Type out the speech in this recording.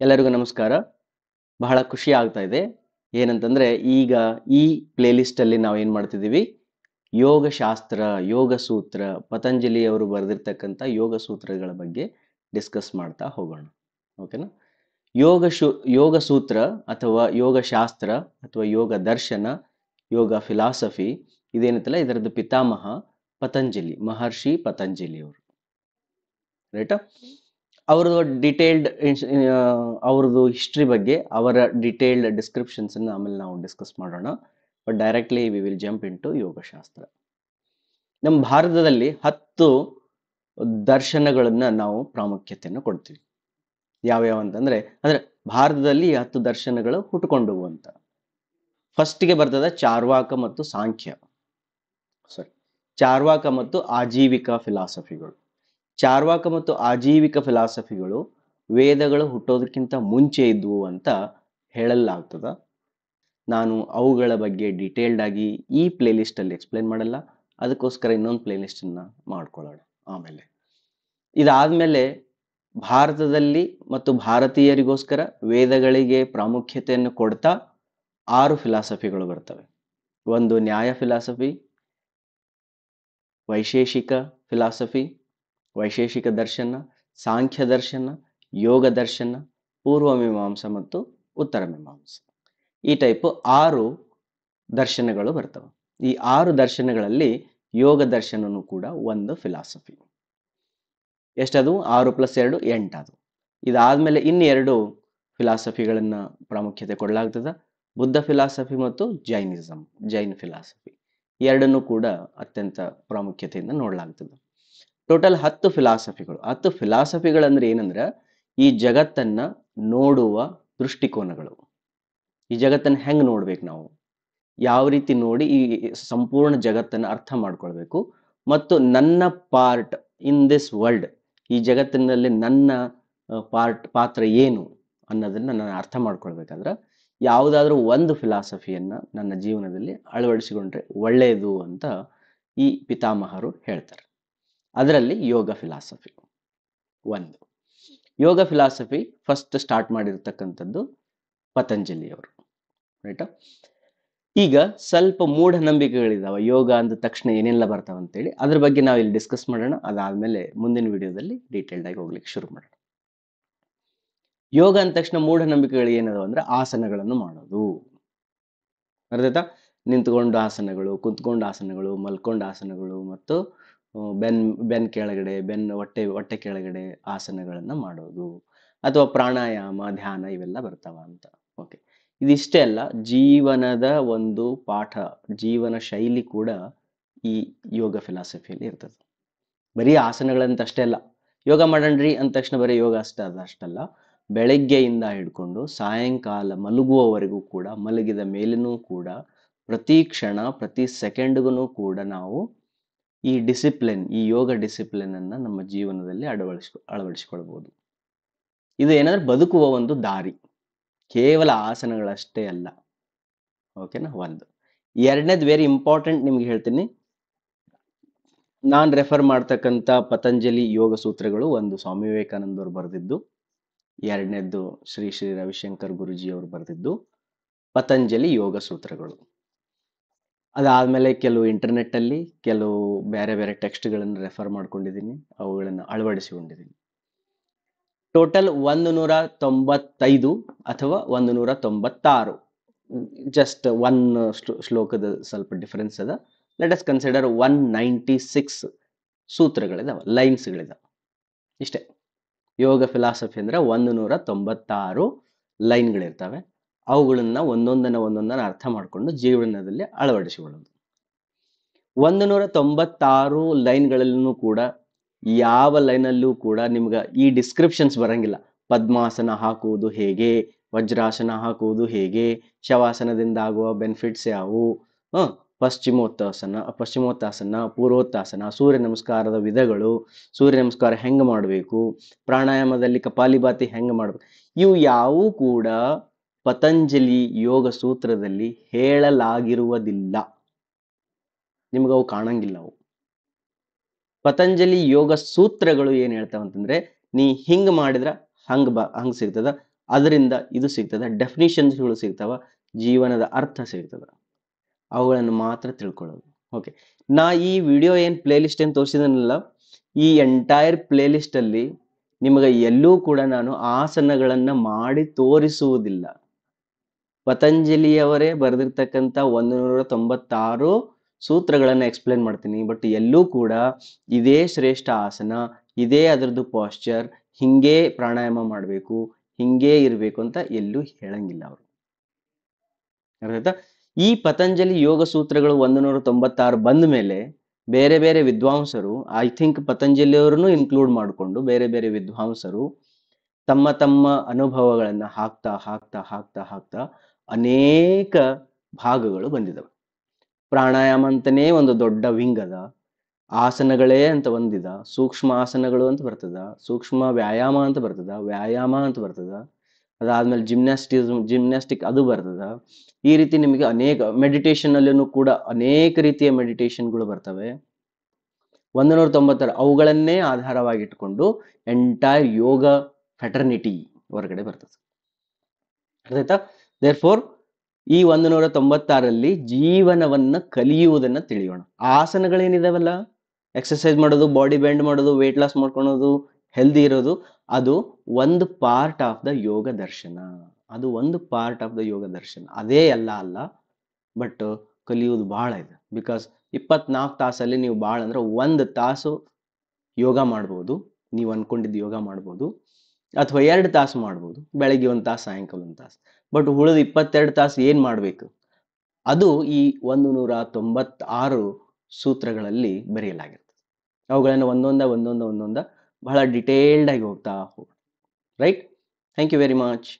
ಎಲ್ಲರಿಗೂ ನಮಸ್ಕಾರ. ಬಹಳ ಖುಷಿ ಆಗ್ತಾ ಇದೆ. ಏನಂತಂದ್ರೆ ಈಗ ಈ ಪ್ಲೇಲಿಸ್ಟ್ ಅಲ್ಲಿ ನಾವು ಏನ್ ಮಾಡ್ತಿದೀವಿ, ಯೋಗಶಾಸ್ತ್ರ, ಯೋಗ ಸೂತ್ರ, ಪತಂಜಲಿ ಅವರು ಬರೆದಿರ್ತಕ್ಕಂಥ ಯೋಗ ಸೂತ್ರಗಳ ಬಗ್ಗೆ ಡಿಸ್ಕಸ್ ಮಾಡ್ತಾ ಹೋಗೋಣ. ಓಕೆನಾ? ಯೋಗ ಸೂತ್ರ ಅಥವಾ ಯೋಗ ಶಾಸ್ತ್ರ ಅಥವಾ ಯೋಗ ದರ್ಶನ, ಯೋಗ ಫಿಲಾಸಫಿ ಇದೇನಿತ್ತಲ್ಲ, ಇದರದ್ದು ಪಿತಾಮಹ ಪತಂಜಲಿ, ಮಹರ್ಷಿ ಪತಂಜಲಿ ಅವರು. ರೈಟಾ? ಅವ್ರದ್ದು ಡಿಟೇಲ್ಡ್ ಅವ್ರದ್ದು ಹಿಸ್ಟ್ರಿ ಬಗ್ಗೆ, ಅವರ ಡಿಟೇಲ್ಡ್ ಡಿಸ್ಕ್ರಿಪ್ಷನ್ಸ್ ಅನ್ನು ಆಮೇಲೆ ನಾವು ಡಿಸ್ಕಸ್ ಮಾಡೋಣ. But directly we will jump into ಯೋಗಶಾಸ್ತ್ರ. ನಮ್ಮ ಭಾರತದಲ್ಲಿ 10 ದರ್ಶನಗಳನ್ನ ನಾವು ಪ್ರಾಮುಖ್ಯತೆಯನ್ನು ಕೊಡ್ತೀವಿ. ಯಾವ್ಯಾವ ಅಂತಂದ್ರೆ ಭಾರತದಲ್ಲಿ 10 ದರ್ಶನಗಳು ಹುಟ್ಟುಕೊಂಡವು ಅಂತ. ಫಸ್ಟ್ಗೆ ಬರ್ತದೆ ಚಾರ್ವಾಕ ಮತ್ತು ಸಾಂಖ್ಯ. ಚಾರ್ವಾಕ ಮತ್ತು ಆಜೀವಿಕ ಫಿಲಾಸಫಿಗಳು. ಚಾರ್ವಾಕ ಮತ್ತು ಆಜೀವಿಕ ಫಿಲಾಸಫಿಗಳು ವೇದಗಳು ಹುಟ್ಟೋದಕ್ಕಿಂತ ಮುಂಚೆ ಇದ್ವು ಅಂತ ಹೇಳಲಾಗ್ತದ. ನಾನು ಅವುಗಳ ಬಗ್ಗೆ ಡೀಟೇಲ್ಡ್ ಆಗಿ ಈ ಪ್ಲೇಲಿಸ್ಟ್ ಅಲ್ಲಿ ಎಕ್ಸ್ಪ್ಲೇನ್ ಮಾಡಲ್ಲ, ಅದಕ್ಕೋಸ್ಕರ ಇನ್ನೊಂದು ಪ್ಲೇಲಿಸ್ಟ್ ಅನ್ನ ಮಾಡ್ಕೊಳ್ಳೋಣ ಆಮೇಲೆ. ಇದಾದ್ಮೇಲೆ ಭಾರತದಲ್ಲಿ ಮತ್ತು ಭಾರತೀಯರಿಗೋಸ್ಕರ ವೇದಗಳಿಗೆ ಪ್ರಾಮುಖ್ಯತೆಯನ್ನು ಕೊಡ್ತಾ 6 ಫಿಲಾಸಫಿಗಳು ಬರ್ತವೆ. ಒಂದು ನ್ಯಾಯ ಫಿಲಾಸಫಿ, ವೈಶೇಷಿಕ ಫಿಲಾಸಫಿ, ವೈಶೇಷಿಕ ದರ್ಶನ, ಸಾಂಖ್ಯ ದರ್ಶನ, ಯೋಗ ದರ್ಶನ, ಪೂರ್ವ ಮೀಮಾಂಸ ಮತ್ತು ಉತ್ತರ ಮೀಮಾಂಸ. ಈ ಟೈಪ್ 6 ದರ್ಶನಗಳು ಬರ್ತವೆ. ಈ 6 ದರ್ಶನಗಳಲ್ಲಿ ಯೋಗ ದರ್ಶನನು ಕೂಡ ಒಂದು ಫಿಲಾಸಫಿ. ಎಷ್ಟದು? 6 + 2 8 ಅದು. ಇದಾದ್ಮೇಲೆ ಇನ್ನೆರಡು ಫಿಲಾಸಫಿಗಳನ್ನ ಪ್ರಾಮುಖ್ಯತೆ ಕೊಡಲಾಗ್ತದ. ಬುದ್ಧ ಫಿಲಾಸಫಿ ಮತ್ತು ಜೈನ್ ಫಿಲಾಸಫಿ ಎರಡನ್ನೂ ಕೂಡ ಅತ್ಯಂತ ಪ್ರಾಮುಖ್ಯತೆಯಿಂದ ನೋಡಲಾಗ್ತದೆ. ಟೋಟಲ್ 10 ಫಿಲಾಸಫಿಗಳು. 10 ಫಿಲಾಸಫಿಗಳಂದ್ರೆ ಏನಂದ್ರೆ, ಈ ಜಗತ್ತನ್ನ ನೋಡುವ ದೃಷ್ಟಿಕೋನಗಳು. ಈ ಜಗತ್ತನ್ನ ಹೆಂಗ್ ನೋಡ್ಬೇಕು, ನಾವು ಯಾವ ರೀತಿ ನೋಡಿ ಈ ಸಂಪೂರ್ಣ ಜಗತ್ತನ್ನ ಅರ್ಥ ಮಾಡ್ಕೊಳ್ಬೇಕು, ಮತ್ತು ನನ್ನ ಪಾರ್ಟ್ ಇನ್ ದಿಸ್ ವರ್ಲ್ಡ್, ಈ ಜಗತ್ತಿನಲ್ಲಿ ನನ್ನ ಪಾತ್ರ ಏನು ಅನ್ನೋದನ್ನ ನಾನು ಅರ್ಥ ಮಾಡ್ಕೊಳ್ಬೇಕಾದ್ರೆ ಯಾವುದಾದ್ರೂ ಒಂದು ಫಿಲಾಸಫಿಯನ್ನ ನನ್ನ ಜೀವನದಲ್ಲಿ ಅಳವಡಿಸಿಕೊಂಡ್ರೆ ಒಳ್ಳೆಯದು ಅಂತ ಈ ಪಿತಾಮಹರು ಹೇಳ್ತಾರೆ. ಅದರಲ್ಲಿ ಯೋಗ ಫಿಲಾಸಫಿ ಒಂದು. ಯೋಗ ಫಿಲಾಸಫಿ ಫಸ್ಟ್ ಸ್ಟಾರ್ಟ್ ಮಾಡಿರ್ತಕ್ಕಂಥದ್ದು ಪತಂಜಲಿ ಅವರು. ರೈಟಾ? ಈಗ ಸ್ವಲ್ಪ ಮೂಢನಂಬಿಕೆಗಳಿದಾವೆ ಯೋಗ ಅಂದ ತಕ್ಷಣ ಏನೆಲ್ಲ ಬರ್ತಾವ ಅಂತೇಳಿ, ಅದ್ರ ಬಗ್ಗೆ ನಾವು ಇಲ್ಲಿ ಡಿಸ್ಕಸ್ ಮಾಡೋಣ. ಅದಾದ್ಮೇಲೆ ಮುಂದಿನ ವಿಡಿಯೋದಲ್ಲಿ ಡೀಟೇಲ್ಡ್ ಆಗಿ ಹೋಗ್ಲಿಕ್ಕೆ ಶುರು ಮಾಡೋಣ. ಯೋಗ ಅಂದ ತಕ್ಷಣ ಮೂಢನಂಬಿಕೆಗಳು ಏನದಾವ ಅಂದ್ರೆ, ಆಸನಗಳನ್ನು ಮಾಡೋದು. ಅರ್ಥಾಯ್ತಾ? ನಿಂತ್ಕೊಂಡು ಆಸನಗಳು, ಕುಂತ್ಕೊಂಡು ಆಸನಗಳು, ಮಲ್ಕೊಂಡ ಆಸನಗಳು ಮತ್ತು ಬೆನ್ ಕೆಳಗಡೆ, ಹೊಟ್ಟೆ ಕೆಳಗಡೆ ಆಸನಗಳನ್ನ ಮಾಡೋದು, ಅಥವಾ ಪ್ರಾಣಾಯಾಮ, ಧ್ಯಾನ ಇವೆಲ್ಲ ಬರ್ತಾವ ಅಂತ. ಓಕೆ, ಇದಿಷ್ಟೇ ಅಲ್ಲ, ಜೀವನದ ಒಂದು ಪಾಠ, ಜೀವನ ಶೈಲಿ ಕೂಡ ಈ ಯೋಗ ಫಿಲಾಸಫಿಯಲ್ಲಿ ಇರ್ತದೆ. ಬರೀ ಆಸನಗಳಂತ ಅಷ್ಟೇ ಅಲ್ಲ. ಯೋಗ ಮಾಡಣ್ರಿ ಅಂದ ತಕ್ಷಣ ಬರೀ ಯೋಗ ಅಷ್ಟಲ್ಲ. ಬೆಳಗ್ಗೆಯಿಂದ ಹಿಡ್ಕೊಂಡು ಸಾಯಂಕಾಲ ಮಲಗುವವರೆಗೂ ಕೂಡ, ಮಲಗಿದ ಮೇಲೂ ಕೂಡ, ಪ್ರತಿ ಕ್ಷಣ ಪ್ರತಿ ಸೆಕೆಂಡ್ಗೂ ಕೂಡ ನಾವು ಈ ಡಿಸಿಪ್ಲಿನ್, ಈ ಯೋಗ ಡಿಸಿಪ್ಲಿನ್ ಅನ್ನ ನಮ್ಮ ಜೀವನದಲ್ಲಿ ಅಳವಡಿಸಿಕೊಳ್ಬಹುದು. ಇದು ಏನಂದ್ರೆ ಬದುಕುವ ಒಂದು ದಾರಿ, ಕೇವಲ ಆಸನಗಳಷ್ಟೇ ಅಲ್ಲ. ಓಕೆನಾ? ಒಂದು. ಎರಡನೇದು ವೆರಿ ಇಂಪಾರ್ಟೆಂಟ್ ನಿಮ್ಗೆ ಹೇಳ್ತೀನಿ. ನಾನ್ ರೆಫರ್ ಮಾಡ್ತಕ್ಕಂಥ ಪತಂಜಲಿ ಯೋಗ ಸೂತ್ರಗಳು, ಒಂದು ಸ್ವಾಮಿ ವಿವೇಕಾನಂದ ಅವರು ಬರೆದಿದ್ದು, ಎರಡನೇದ್ದು ಶ್ರೀ ರವಿಶಂಕರ್ ಗುರುಜಿ ಅವರು ಬರೆದಿದ್ದು ಪತಂಜಲಿ ಯೋಗ ಸೂತ್ರಗಳು. ಅದಾದ್ಮೇಲೆ ಕೆಲವು ಇಂಟರ್ನೆಟ್ ಅಲ್ಲಿ ಕೆಲವು ಬೇರೆ ಬೇರೆ ಟೆಕ್ಸ್ಟ್ಗಳನ್ನು ರೆಫರ್ ಮಾಡ್ಕೊಂಡಿದ್ದೀನಿ, ಅವುಗಳನ್ನು ಅಳವಡಿಸಿಕೊಂಡಿದ್ದೀನಿ. ಟೋಟಲ್ 195 ಅಥವಾ 196, ಜಸ್ಟ್ ಒನ್ ಶ್ಲೋಕದ ಸ್ವಲ್ಪ ಡಿಫರೆನ್ಸ್ ಅದ. Let us consider 196 ಸೂತ್ರಗಳಿದಾವೆ, ಲೈನ್ಸ್ಗಳಿದಾವೆ. ಇಷ್ಟೇ. ಯೋಗ ಫಿಲಾಸಫಿ ಅಂದ್ರೆ 196 ಲೈನ್ಗಳಿರ್ತವೆ. ಅವುಗಳನ್ನ ಒಂದೊಂದನ್ನ ಅರ್ಥ ಮಾಡಿಕೊಂಡು ಜೀವನದಲ್ಲಿ ಅಳವಡಿಸಿಕೊಳ್ಳೋದು. 196 ಲೈನ್ಗಳಲ್ಲೂ ಕೂಡ ಯಾವ ಲೈನಲ್ಲೂ ಕೂಡ ನಿಮ್ಗೆ ಈ ಡಿಸ್ಕ್ರಿಪ್ಷನ್ಸ್ ಬರಂಗಿಲ್ಲ. ಪದ್ಮಾಸನ ಹಾಕುವುದು ಹೇಗೆ, ವಜ್ರಾಸನ ಹಾಕುವುದು ಹೇಗೆ, ಶವಾಸನದಿಂದ ಆಗುವ ಬೆನಿಫಿಟ್ಸ್ ಯಾವುವು, ಪಶ್ಚಿಮೋತ್ತಾಸನ, ಪೂರ್ವೋತ್ತಾಸನ, ಸೂರ್ಯ ನಮಸ್ಕಾರದ ವಿಧಗಳು, ಸೂರ್ಯ ನಮಸ್ಕಾರ ಹೆಂಗೆ ಮಾಡಬೇಕು, ಪ್ರಾಣಾಯಾಮದಲ್ಲಿ ಕಪಾಲಿಭಾತಿ ಹೆಂಗೆ ಮಾಡಬೇಕು, ಇವು ಯಾವೂ ಕೂಡ ಪತಂಜಲಿ ಯೋಗ ಸೂತ್ರದಲ್ಲಿ ಹೇಳಲಾಗಿರುವುದಿಲ್ಲ. ನಿಮ್ಗೆ ಅವು ಕಾಣಂಗಿಲ್ಲ. ಅವು ಪತಂಜಲಿ ಯೋಗ ಸೂತ್ರಗಳು ಏನ್ ಹೇಳ್ತಾವಂತಂದ್ರೆ, ನೀ ಹಿಂಗ್ ಮಾಡಿದ್ರ ಹಂಗ್ ಸಿಗ್ತದ, ಅದರಿಂದ ಇದು ಸಿಗ್ತದೆ, ಡೆಫಿನಿಷನ್ಸ್ಗಳು ಸಿಗ್ತಾವ, ಜೀವನದ ಅರ್ಥ ಸಿಗ್ತದ, ಅವುಗಳನ್ನು ಮಾತ್ರ ತಿಳ್ಕೊಳ್ಳೋದು. ಓಕೆ, ನಾ ಈ ವಿಡಿಯೋ ಏನು ಪ್ಲೇ ಲಿಸ್ಟ್ ಏನು ತೋರಿಸಿದನಲ್ಲ, ಈ ಎಂಟೈರ್ ಪ್ಲೇ ಲಿಸ್ಟ್ ಅಲ್ಲಿ ನಿಮಗೆ ಎಲ್ಲೂ ಕೂಡ ನಾನು ಆಸನಗಳನ್ನು ಮಾಡಿ ತೋರಿಸುವುದಿಲ್ಲ. ಪತಂಜಲಿಯವರೇ ಬರೆದಿರ್ತಕ್ಕಂಥ 196 ಸೂತ್ರಗಳನ್ನು ಎಕ್ಸ್ಪ್ಲೇನ್ ಮಾಡ್ತೀನಿ, ಬಟ್ ಎಲ್ಲೂ ಕೂಡ ಇದೇ ಶ್ರೇಷ್ಠ ಆಸನ, ಇದೇ ಅದರದ್ದು ಪಾಶ್ಚರ್, ಹಿಂಗೇ ಪ್ರಾಣಾಯಾಮ ಮಾಡಬೇಕು, ಹಿಂಗೇ ಇರಬೇಕು ಅಂತ ಎಲ್ಲೂ ಹೇಳಂಗಿಲ್ಲ ಅವರು. ಅರ್ಥಾಯ್ತಾ? ಈ ಪತಂಜಲಿ ಯೋಗ ಸೂತ್ರಗಳು 196 ಬಂದ ಮೇಲೆ ಬೇರೆ ಬೇರೆ ವಿದ್ವಾಂಸರು, ಐ ಥಿಂಕ್ ಪತಂಜಲಿಯವರನ್ನು ಇನ್ಕ್ಲೂಡ್ ಮಾಡಿಕೊಂಡು ಬೇರೆ ಬೇರೆ ವಿದ್ವಾಂಸರು ತಮ್ಮ ತಮ್ಮ ಅನುಭವಗಳನ್ನು ಹಾಕ್ತಾ ಹಾಕ್ತಾ ಹಾಕ್ತಾ ಹಾಕ್ತಾ ಅನೇಕ ಭಾಗಗಳು ಬಂದಿದ್ದಾವೆ. ಪ್ರಾಣಾಯಾಮ ಅಂತನೇ ಒಂದು ದೊಡ್ಡ ವಿಂಗ್ ಅದ, ಆಸನಗಳೇ ಅಂತ ಒಂದಿದ, ಸೂಕ್ಷ್ಮ ಆಸನಗಳು ಅಂತ ಬರ್ತದ, ಸೂಕ್ಷ್ಮ ವ್ಯಾಯಾಮ ಅಂತ ಬರ್ತದ, ವ್ಯಾಯಾಮ ಅಂತ ಬರ್ತದ, ಅದಾದ್ಮೇಲೆ ಜಿಮ್ನಾಸ್ಟಿಕ್ ಅದು ಬರ್ತದ. ಈ ರೀತಿ ನಿಮಗೆ ಅನೇಕ ಮೆಡಿಟೇಷನ್ ಅಲ್ಲೂ ಕೂಡ ಅನೇಕ ರೀತಿಯ ಮೆಡಿಟೇಷನ್ಗಳು ಬರ್ತವೆ. 196 ಅವುಗಳನ್ನೇ ಆಧಾರವಾಗಿಟ್ಟುಕೊಂಡು ಎಂಟೈರ್ ಯೋಗ ಫ್ಯಾಟರ್ನಿಟಿ ಹೊರಗಡೆ ಬರ್ತದೆ. ಅರ್ಥಾಯ್ತಾ? ದೇರ್ಫೋರ್ ಈ 196ರಲ್ಲಿ ಜೀವನವನ್ನ ಕಲಿಯುವುದನ್ನ ತಿಳಿಯೋಣ. ಆಸನಗಳೇನಿದಾವಲ್ಲ, ಎಕ್ಸರ್ಸೈಸ್ ಮಾಡೋದು, ಬಾಡಿ ಬೆಂಡ್ ಮಾಡೋದು, ವೇಟ್ ಲಾಸ್ ಮಾಡ್ಕೊಳೋದು, ಹೆಲ್ದಿ ಇರೋದು, ಅದು ಒಂದು ಪಾರ್ಟ್ ಆಫ್ ದ ಯೋಗ ದರ್ಶನ. ಅದು ಒಂದು ಪಾರ್ಟ್ ಆಫ್ ದ ಯೋಗ ದರ್ಶನ, ಅದೇ ಎಲ್ಲ ಅಲ್ಲ. ಬಟ್ ಕಲಿಯುವುದು ಬಹಳ ಇದೆ. ಬಿಕಾಸ್ 24 ತಾಸಲ್ಲಿ ನೀವು ಭಾಳ ಅಂದ್ರೆ 1 ತಾಸು ಯೋಗ ಮಾಡ್ಬೋದು, ನೀವು ಅನ್ಕೊಂಡಿದ್ದು ಯೋಗ ಮಾಡ್ಬೋದು, ಅಥವಾ 2 ತಾಸು ಮಾಡ್ಬೋದು, ಬೆಳಗ್ಗೆ 1 ತಾಸು, ಸಾಯಂಕಾಲ 1 ತಾಸು. ಬಟ್ ಉಳಿದ 22 ತಾಸು ಏನು ಮಾಡಬೇಕು, ಅದು ಈ 196 ಸೂತ್ರಗಳಲ್ಲಿ ಬರೆಯಲಾಗಿರ್ತದೆ. ಅವುಗಳನ್ನು ಒಂದೊಂದ ಬಹಳ ಡಿಟೇಲ್ಡ್ ಆಗಿ ಹೋಗ್ತಾ ಹೋಗಿ. Right? Thank you very much.